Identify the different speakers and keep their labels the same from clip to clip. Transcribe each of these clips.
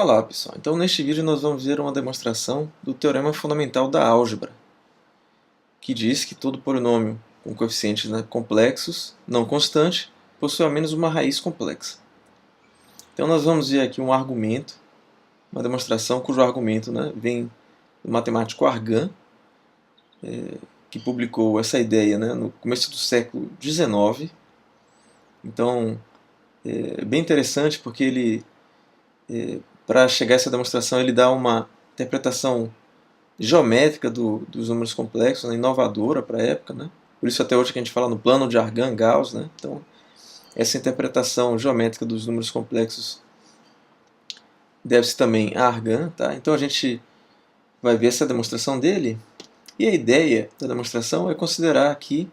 Speaker 1: Olá pessoal, então neste vídeo nós vamos ver uma demonstração do teorema fundamental da álgebra, que diz que todo polinômio com coeficientes complexos, não constante, possui ao menos uma raiz complexa. Então nós vamos ver aqui um argumento, uma demonstração cujo argumento vem do matemático Argan, que publicou essa ideia no começo do século XIX. Então é bem interessante porque ele para chegar a essa demonstração, ele dá uma interpretação geométrica dos números complexos, inovadora para a época. Por isso até hoje que a gente fala no plano de Argan-Gauss. Então, essa interpretação geométrica dos números complexos deve-se também a Argan. Tá? Então a gente vai ver essa demonstração dele, e a ideia da demonstração é considerar aqui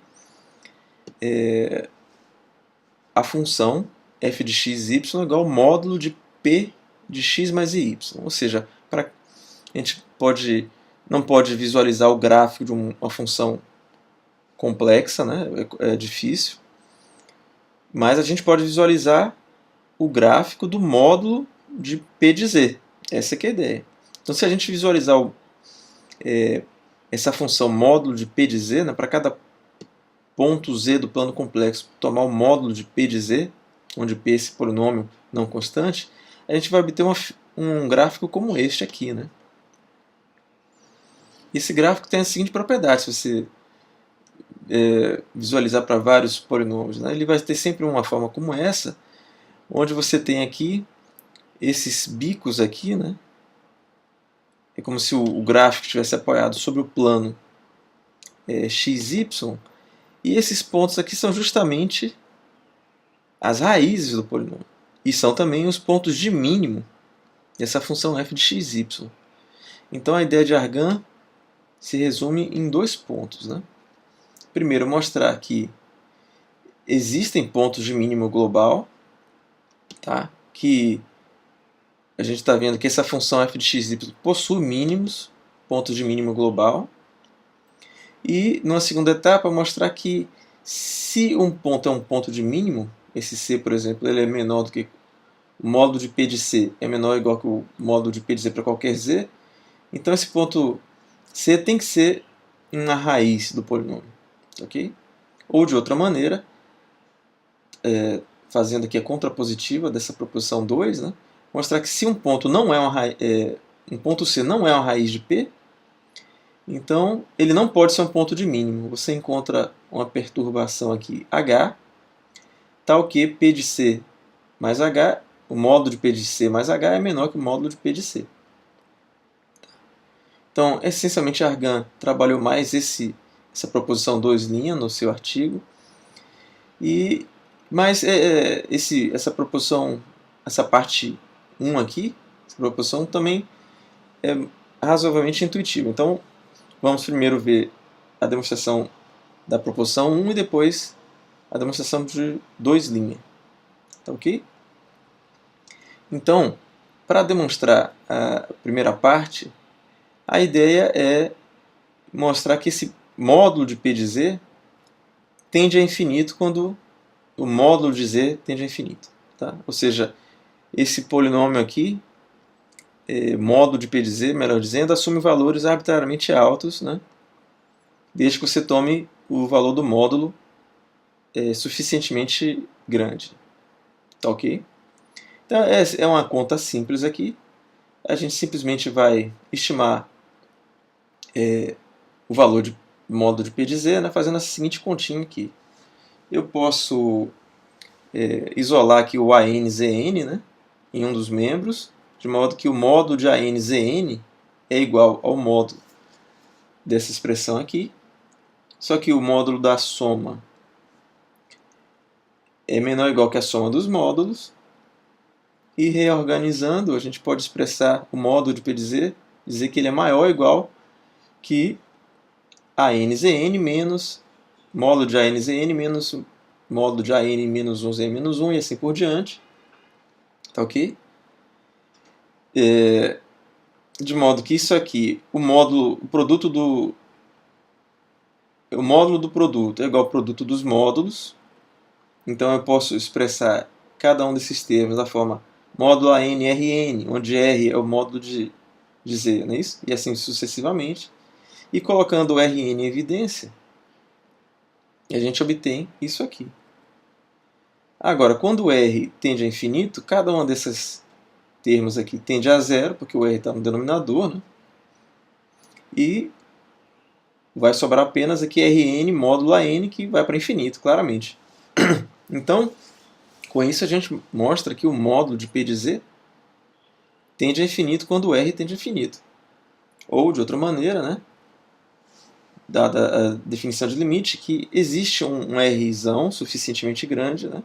Speaker 1: a função f de x, y igual ao módulo de p de x mais y. Ou seja, a gente não pode visualizar o gráfico de uma função complexa, é difícil, mas a gente pode visualizar o gráfico do módulo de p de z. Essa que é a ideia. Então, se a gente visualizar essa função módulo de p de z, para cada ponto z do plano complexo, tomar o módulo de p de z, onde p é esse polinômio não constante, a gente vai obter um gráfico como este aqui. Esse gráfico tem a seguinte propriedade: se você visualizar para vários polinômios, ele vai ter sempre uma forma como essa, onde você tem aqui esses bicos aqui, é como se o gráfico estivesse apoiado sobre o plano xy, e esses pontos aqui são justamente as raízes do polinômio, e são também os pontos de mínimo dessa função f de xy. Então a ideia de Argan se resume em dois pontos. Primeiro, mostrar que existem pontos de mínimo global, que a gente está vendo que essa função f de xy possui mínimos, pontos de mínimo global. E, numa segunda etapa, mostrar que se um ponto é um ponto de mínimo, esse C, por exemplo, ele é menor do que o módulo de P de C, é menor ou igual que o módulo de P de Z para qualquer Z, então esse ponto C tem que ser uma raiz do polinômio. Okay? Ou, de outra maneira, fazendo aqui a contrapositiva dessa proposição 2, mostrar que se um ponto não é um ponto C não é uma raiz de P, então ele não pode ser um ponto de mínimo. Você encontra uma perturbação aqui H, tal que P de C mais H, o módulo de P de C mais H é menor que o módulo de P de C. Então, essencialmente, Argan trabalhou mais essa proposição 2' no seu artigo, mas essa proposição, essa parte 1 aqui, essa proposição também é razoavelmente intuitiva. Então, vamos primeiro ver a demonstração da proposição 1 e depois a demonstração de 2'. Tá ok? Então, para demonstrar a primeira parte, a ideia é mostrar que esse módulo de P de Z tende a infinito quando o módulo de Z tende a infinito. Tá? Ou seja, esse polinômio aqui, módulo de P de Z, melhor dizendo, assume valores arbitrariamente altos, desde que você tome o valor do módulo suficientemente grande. Tá ok? Então, é uma conta simples aqui. A gente simplesmente vai estimar o valor de módulo de P de Z, fazendo a seguinte continha aqui. Eu posso isolar aqui o ANZN, em um dos membros, de modo que o módulo de ANZN é igual ao módulo dessa expressão aqui, só que o módulo da soma é menor ou igual que a soma dos módulos, e reorganizando, a gente pode expressar o módulo de P de Z, dizer que ele é maior ou igual que ANZN menos módulo de ANZN menos módulo de AN menos 1Z menos 1 e assim por diante. Tá ok? De modo que isso aqui, o módulo do produto é igual ao produto dos módulos. Então eu posso expressar cada um desses termos da forma módulo AN, RN, onde R é o módulo de Z, não é isso? E assim sucessivamente. E colocando o Rn em evidência, a gente obtém isso aqui. Agora, quando o R tende a infinito, cada um desses termos aqui tende a zero, porque o R está no denominador, né? E vai sobrar apenas aqui Rn módulo AN, que vai para infinito, claramente. Então, com isso a gente mostra que o módulo de P de Z tende a infinito quando o R tende a infinito. Ou, de outra maneira, né, dada a definição de limite, que existe um Rzão suficientemente grande, né,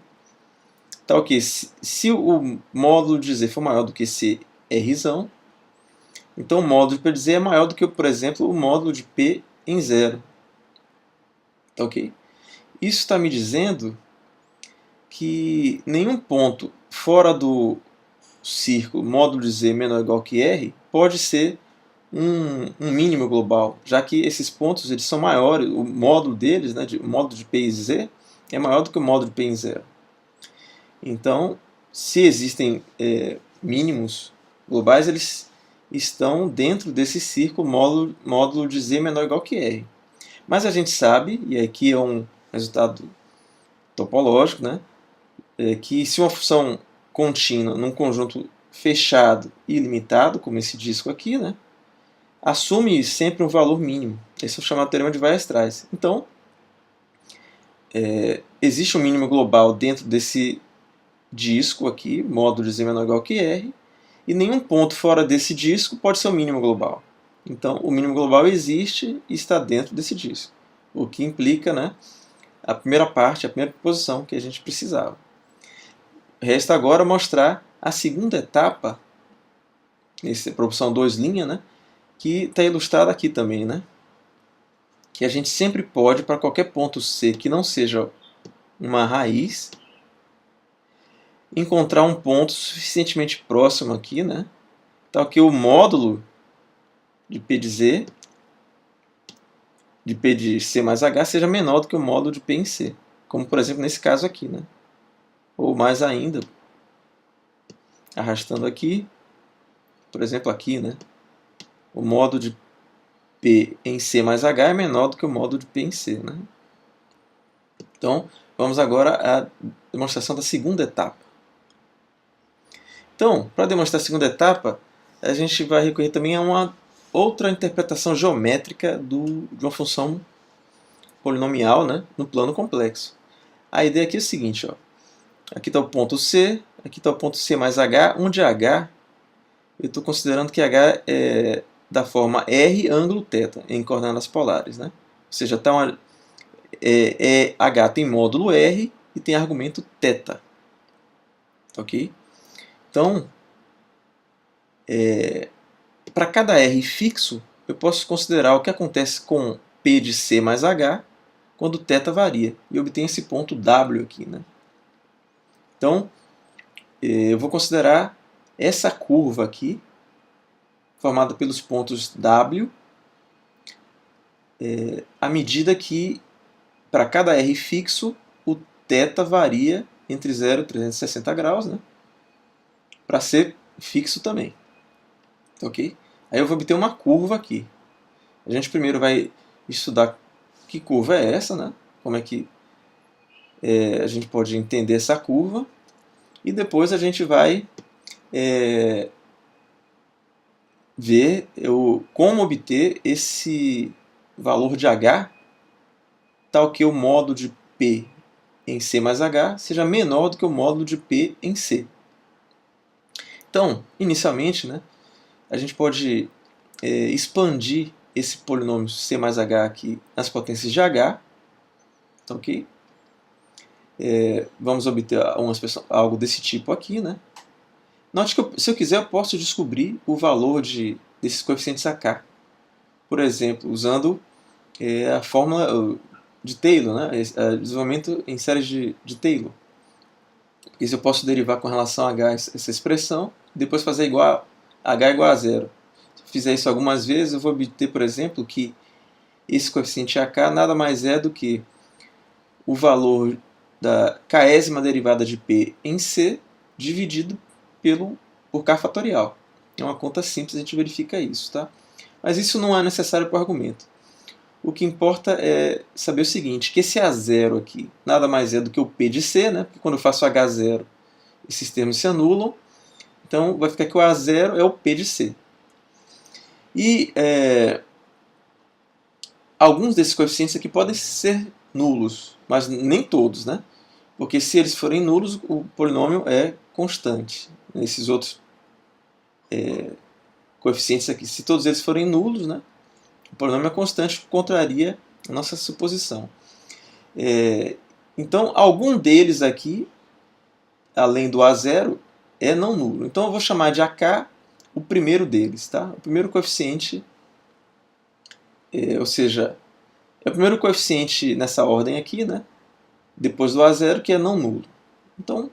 Speaker 1: tal que se o módulo de Z for maior do que esse Rzão, então o módulo de P de Z é maior do que, por exemplo, o módulo de P em zero. Tá ok? Isso está me dizendo que nenhum ponto fora do círculo módulo de Z menor ou igual que R pode ser um mínimo global, já que esses pontos eles são maiores, o módulo deles, né, o módulo de P em Z, é maior do que o módulo de P em zero. Então, se existem mínimos globais, eles estão dentro desse círculo módulo de Z menor ou igual que R. Mas a gente sabe, e aqui é um resultado topológico, né, que se uma função contínua num conjunto fechado e ilimitado, como esse disco aqui, né, assume sempre um valor mínimo. Esse é o chamado teorema de Weierstrass. Então, existe um mínimo global dentro desse disco aqui, módulo de Z menor ou igual que R, e nenhum ponto fora desse disco pode ser o mínimo global. Então, o mínimo global existe e está dentro desse disco, o que implica, né, a primeira parte, a primeira proposição que a gente precisava. Resta agora mostrar a segunda etapa, nessa proposição 2', né, que está ilustrada aqui também, né, que a gente sempre pode, para qualquer ponto C que não seja uma raiz, encontrar um ponto suficientemente próximo aqui, né, tal que o módulo de P de Z, de P de C mais H, seja menor do que o módulo de P em C, como por exemplo nesse caso aqui, né, ou mais ainda, arrastando aqui, por exemplo aqui, né, o módulo de P em C mais H é menor do que o módulo de P em C, né? Então, vamos agora à demonstração da segunda etapa. Então, para demonstrar a segunda etapa, a gente vai recorrer também a uma outra interpretação geométrica de uma função polinomial, né, no plano complexo. A ideia aqui é a seguinte, ó. Aqui está o ponto C, aqui está o ponto C mais H, onde H, eu estou considerando que H é da forma R ângulo θ, em coordenadas polares, né? Ou seja, tá H tem módulo R e tem argumento θ. Ok? Então, para cada R fixo, eu posso considerar o que acontece com P de C mais H quando θ varia. E obtenho esse ponto W aqui, né? Então, eu vou considerar essa curva aqui, formada pelos pontos W, à medida que, para cada R fixo, o θ varia entre 0 e 360 graus, né? Para ser fixo também. Ok? Aí eu vou obter uma curva aqui. A gente primeiro vai estudar que curva é essa, né? Como é que a gente pode entender essa curva. E depois a gente vai ver como obter esse valor de H, tal que o módulo de P em C mais H seja menor do que o módulo de P em C. Então, inicialmente, né, a gente pode expandir esse polinômio C mais H aqui nas potências de H. Tá ok? Vamos obter algo desse tipo aqui, né? Note que se eu quiser, eu posso descobrir o valor desses coeficientes AK. Por exemplo, usando a fórmula de Taylor, né? Desenvolvimento em séries de Taylor. Isso eu posso derivar com relação a H essa expressão, e depois fazer H igual a zero. Se eu fizer isso algumas vezes, eu vou obter, por exemplo, que esse coeficiente AK nada mais é do que o valor da késima derivada de P em C dividido por K fatorial. É uma conta simples, a gente verifica isso, tá? Mas isso não é necessário para o argumento. O que importa é saber o seguinte, que esse A0 aqui nada mais é do que o P de C, né? Porque quando eu faço H0, esses termos se anulam. Então vai ficar que o A0 é o P de C. E alguns desses coeficientes aqui podem ser nulos, mas nem todos, né? Porque se eles forem nulos, o polinômio é constante. Esses outros coeficientes aqui, se todos eles forem nulos, né? O polinômio é constante, contraria a nossa suposição. Então, algum deles aqui, além do A0, é não nulo. Então, eu vou chamar de AK o primeiro deles, tá? O primeiro coeficiente, ou seja, é o primeiro coeficiente nessa ordem aqui, né? Depois do A0, que é não nulo. Então,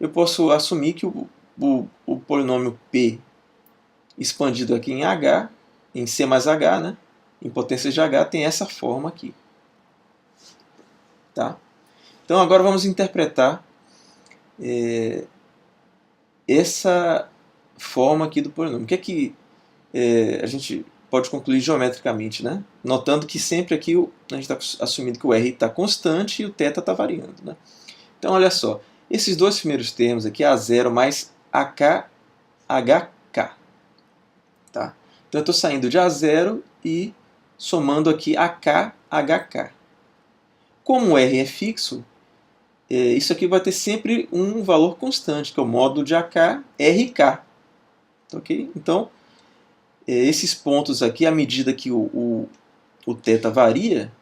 Speaker 1: eu posso assumir que o polinômio P expandido aqui em H, em C mais H, né? Em potência de H, tem essa forma aqui. Tá? Então, agora vamos interpretar essa forma aqui do polinômio. O que é que a gente pode concluir geometricamente, né? Notando que sempre aqui a gente está assumindo que o R está constante e o θ está variando. Né? Então, olha só. Esses dois primeiros termos aqui, A0 mais AK, HK. Tá? Então, eu estou saindo de A0 e somando aqui AK, HK. Como o R é fixo, isso aqui vai ter sempre um valor constante, que é o módulo de AK, RK. Okay? Então, esses pontos aqui, à medida que o θ varia,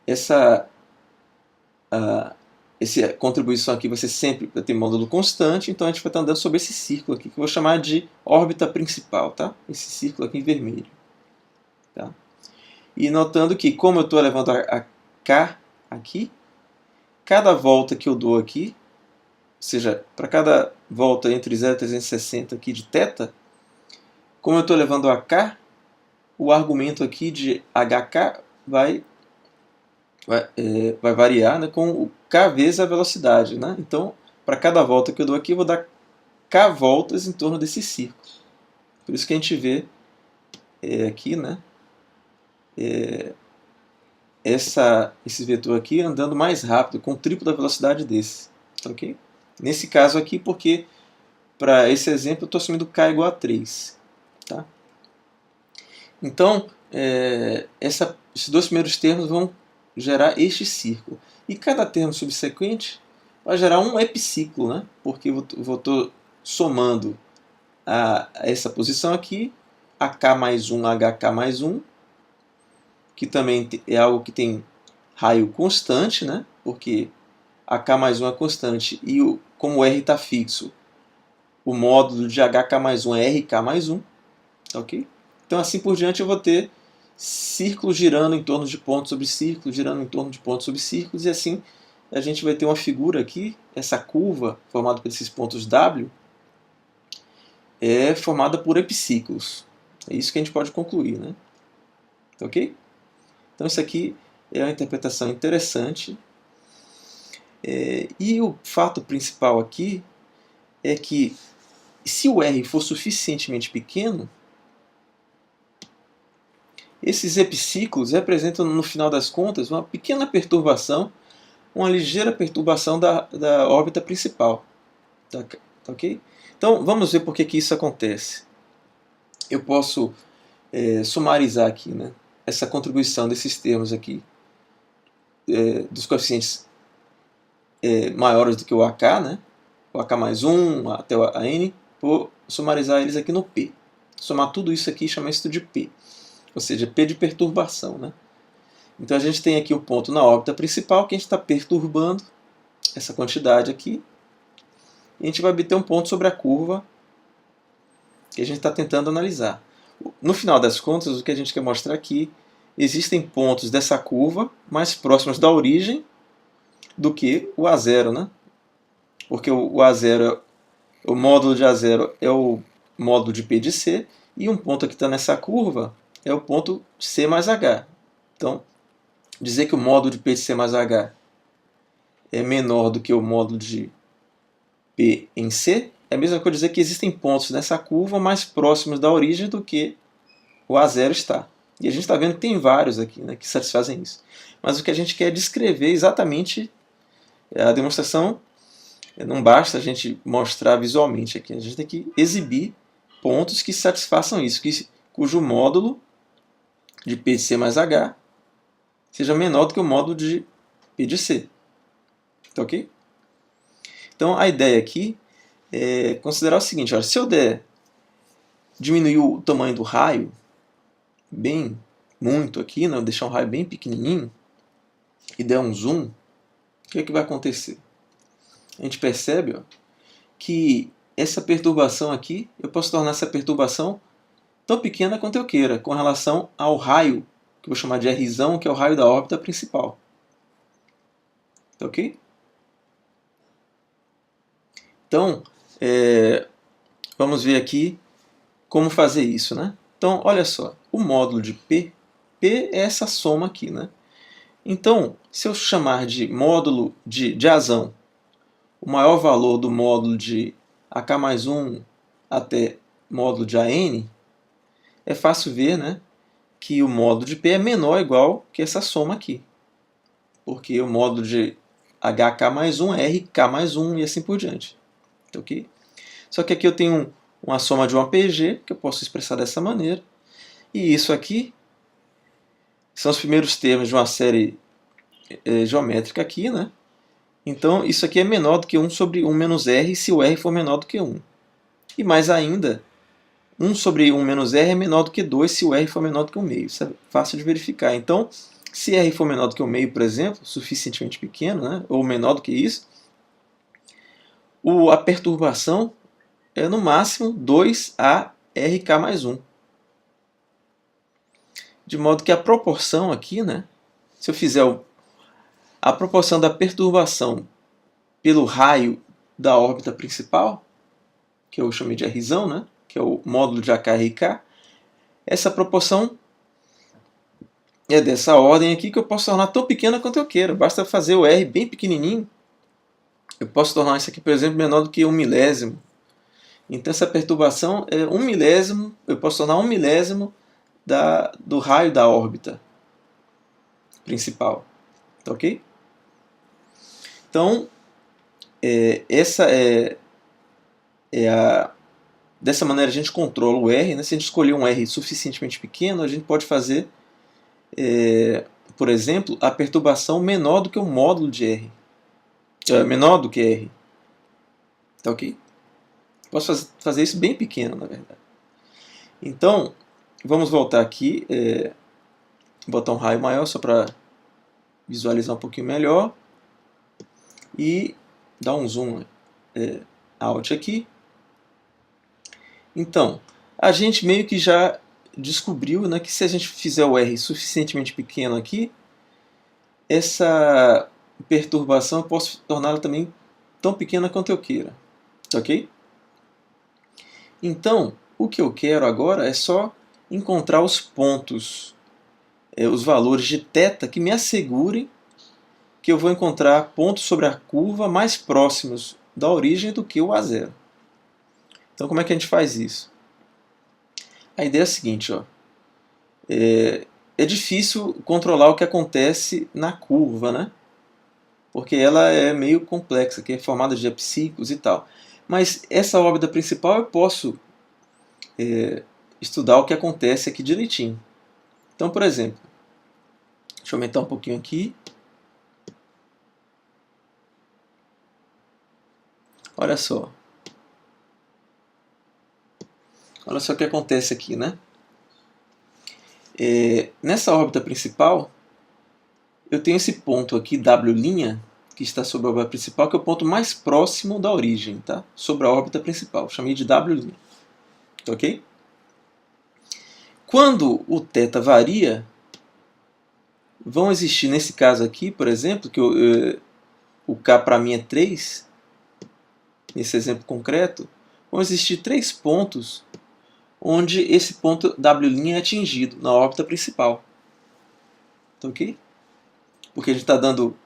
Speaker 1: essa contribuição aqui vai ser sempre vai ter módulo constante, então a gente vai estar andando sobre esse círculo aqui, que eu vou chamar de órbita principal, tá? Esse círculo aqui em vermelho. Tá? E notando que, como eu estou levando a K aqui, cada volta que eu dou aqui, ou seja, para cada volta entre 0 e 360 aqui de θ, como eu estou levando a K, o argumento aqui de HK vai variar, né, com o K vezes a velocidade. Né? Então, para cada volta que eu dou aqui, eu vou dar K voltas em torno desse círculo. Por isso que a gente vê aqui, né, esse vetor aqui andando mais rápido, com o triplo da velocidade desse. Okay? Nesse caso aqui, porque para esse exemplo eu estou assumindo K igual a 3. Tá? Então, esses dois primeiros termos vão gerar este círculo. E cada termo subsequente vai gerar um epiciclo, né? Porque eu estou somando a essa posição aqui, AK mais 1, HK mais 1, que também é algo que tem raio constante, né? Porque AK mais 1 é constante e como o R está fixo, o módulo de HK mais 1 é RK mais 1. Okay? Então, assim por diante, eu vou ter círculos girando em torno de pontos sobre círculos, girando em torno de pontos sobre círculos, e assim a gente vai ter uma figura aqui, essa curva formada por esses pontos W, é formada por epiciclos. É isso que a gente pode concluir. Né? Ok? Então, isso aqui é uma interpretação interessante. E o fato principal aqui é que, se o R for suficientemente pequeno, esses epiciclos representam, no final das contas, uma pequena perturbação, uma ligeira perturbação da órbita principal. Tá, ok? Então, vamos ver por que isso acontece. Eu posso sumarizar aqui, né, essa contribuição desses termos aqui, dos coeficientes maiores do que o AK, né, o AK mais 1 até o AN, vou sumarizar eles aqui no P. Somar tudo isso aqui e chamar isso de P. Ou seja, P de perturbação. Né? Então a gente tem aqui o ponto na órbita principal que a gente está perturbando essa quantidade aqui. E a gente vai obter um ponto sobre a curva que a gente está tentando analisar. No final das contas, o que a gente quer mostrar aqui, existem pontos dessa curva mais próximos da origem do que o A0. Né? Porque o A0, o módulo de A0 é o módulo de P de C, e um ponto que está nessa curva é o ponto C mais H. Então, dizer que o módulo de P de C mais H é menor do que o módulo de P em C, é a mesma coisa dizer que existem pontos nessa curva mais próximos da origem do que o A0 está. E a gente está vendo que tem vários aqui, né, que satisfazem isso. Mas o que a gente quer é descrever exatamente a demonstração. Não basta a gente mostrar visualmente aqui, a gente tem que exibir pontos que satisfaçam isso, cujo módulo de P de C mais H seja menor do que o módulo de P de C. Tá ok? Então a ideia aqui é considerar o seguinte, olha, se eu diminuir o tamanho do raio muito aqui, né, deixar um raio bem pequenininho e der um zoom, o que é que vai acontecer? A gente percebe, ó, que essa perturbação aqui, eu posso tornar essa perturbação tão pequena quanto eu queira, com relação ao raio, que eu vou chamar de Rzão, que é o raio da órbita principal. Ok? Então, vamos ver aqui como fazer isso, né? Então, olha só, o módulo de P é essa soma aqui, né? Então, se eu chamar de módulo de Azão o maior valor do módulo de AK mais 1 até módulo de AN, é fácil ver, né, que o módulo de P é menor ou igual que essa soma aqui. Porque o módulo de HK mais 1 é RK mais 1 e assim por diante. Okay? Só que aqui eu tenho uma soma de um APG, que eu posso expressar dessa maneira. E isso aqui são os primeiros termos de uma série geométrica aqui, né? Então isso aqui é menor do que 1 sobre 1 menos R se o R for menor do que 1. E mais ainda, 1 sobre 1 menos R é menor do que 2 se o R for menor do que 1 meio. Isso é fácil de verificar. Então, se R for menor do que 1 meio, por exemplo, suficientemente pequeno, né, ou menor do que isso, a perturbação é no máximo 2A RK mais 1. De modo que a proporção aqui, né, se eu fizer a proporção da perturbação pelo raio da órbita principal, que eu chamei de Rzão, né, que é o módulo de AKRK, essa proporção é dessa ordem aqui que eu posso tornar tão pequena quanto eu queira. Basta fazer o R bem pequenininho. Eu posso tornar isso aqui, por exemplo, menor do que 1 milésimo. Então essa perturbação é 1 milésimo, eu posso tornar 1 milésimo do raio da órbita principal. Tá ok? Então, dessa maneira a gente controla o R. Né? Se a gente escolher um R suficientemente pequeno, a gente pode fazer, por exemplo, a perturbação menor do que o módulo de R. Menor do que R. Tá ok? Posso fazer isso bem pequeno, na verdade. Então, vamos voltar aqui, botar um raio maior só para visualizar um pouquinho melhor. E dar um zoom out aqui. Então, a gente meio que já descobriu, né, que se a gente fizer o R suficientemente pequeno aqui, essa perturbação eu posso torná-la também tão pequena quanto eu queira. Ok? Então, o que eu quero agora é só encontrar os pontos, os valores de θ que me assegurem que eu vou encontrar pontos sobre a curva mais próximos da origem do que o A0. Então, como é que a gente faz isso? A ideia é a seguinte, ó. É difícil controlar o que acontece na curva, né? Porque ela é meio complexa, que é formada de apsíclicos e tal. Mas essa órbita principal eu posso estudar o que acontece aqui direitinho. Então, por exemplo, deixa eu aumentar um pouquinho aqui. Olha só. Olha só o que acontece aqui, né? Nessa órbita principal, eu tenho esse ponto aqui, W', que está sobre a órbita principal, que é o ponto mais próximo da origem, tá? Sobre a órbita principal. Chamei de W'. Ok? Quando o θ varia, vão existir, nesse caso aqui, por exemplo, que o K para mim é 3, nesse exemplo concreto, vão existir 3 pontos onde esse ponto W' é atingido na órbita principal. Tá ok? Porque a gente está dando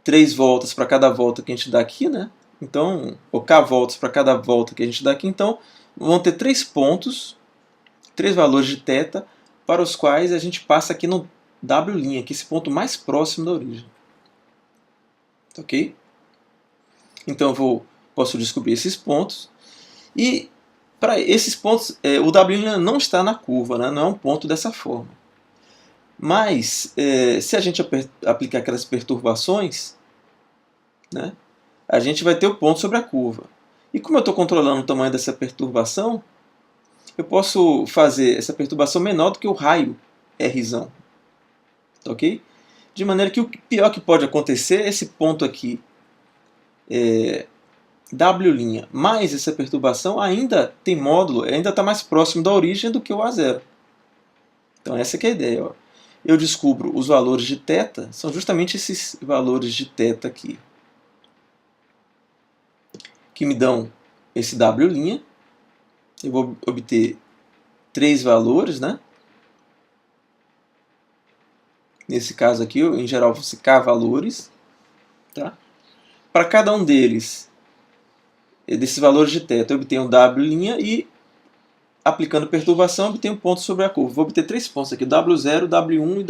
Speaker 1: 3 voltas para cada volta que a gente dá aqui, né? Então, ou k voltas para cada volta que a gente dá aqui, então vão ter 3 pontos, 3 valores de θ, para os quais a gente passa aqui no W', que é esse ponto mais próximo da origem. Ok? Então eu posso descobrir esses pontos. E para esses pontos, o W' não está na curva, né? Não é um ponto dessa forma. Mas, se a gente aplicar aquelas perturbações, né, a gente vai ter o ponto sobre a curva. E como eu estou controlando o tamanho dessa perturbação, eu posso fazer essa perturbação menor do que o raio R'. Ok? De maneira que o pior que pode acontecer é esse ponto aqui, W' mais essa perturbação, ainda tem módulo, ainda está mais próximo da origem do que o A0. Então essa que é a ideia. Ó. Eu descubro os valores de θ, são justamente esses valores de θ aqui, que me dão esse W'. Eu vou obter 3 valores, né? Nesse caso aqui, em geral, vão ser k valores. Tá? Para cada um desses valores de θ, eu obtenho um W' e, aplicando perturbação, eu obtenho pontos sobre a curva. Vou obter 3 pontos aqui, W0, W1 e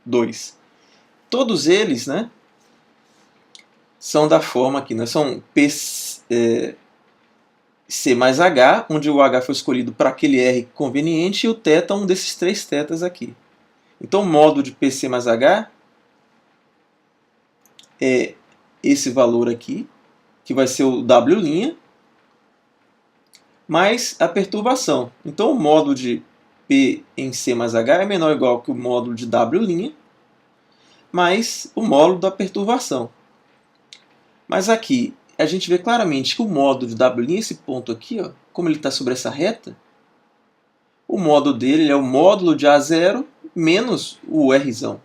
Speaker 1: W2. Todos eles, né, são da forma aqui, né, são C mais H, onde o H foi escolhido para aquele R conveniente, e o θ, um desses 3 θs aqui. Então, o módulo de PC mais H é esse valor aqui, que vai ser o W', mais a perturbação. Então, o módulo de P em C mais H é menor ou igual que o módulo de W', mais o módulo da perturbação. Mas aqui, a gente vê claramente que o módulo de W', esse ponto aqui, ó, como ele está sobre essa reta, o módulo dele é o módulo de A0 menos o R'.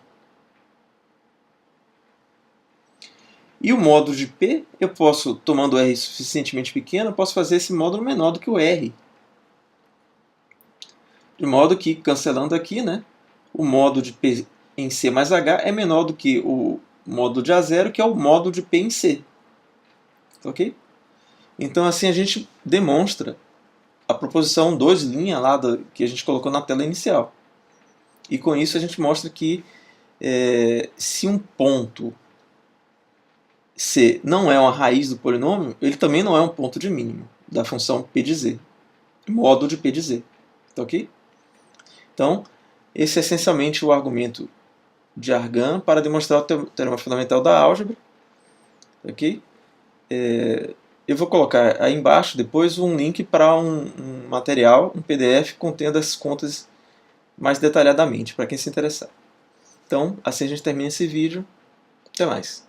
Speaker 1: E o módulo de P, eu posso, tomando o R suficientemente pequeno, eu posso fazer esse módulo menor do que o R. De modo que, cancelando aqui, né, o módulo de P em C mais H é menor do que o módulo de A0, que é o módulo de P em C. Ok? Então, assim a gente demonstra a proposição 2' lá que a gente colocou na tela inicial. E com isso a gente mostra que se um ponto C não é uma raiz do polinômio, ele também não é um ponto de mínimo da função P de Z, módulo de P de Z. Tá ok? Então, esse é essencialmente o argumento de Argand para demonstrar o teorema fundamental da álgebra. Ok? Eu vou colocar aí embaixo depois um link para um material, um PDF contendo as contas mais detalhadamente, para quem se interessar. Então, assim a gente termina esse vídeo. Até mais.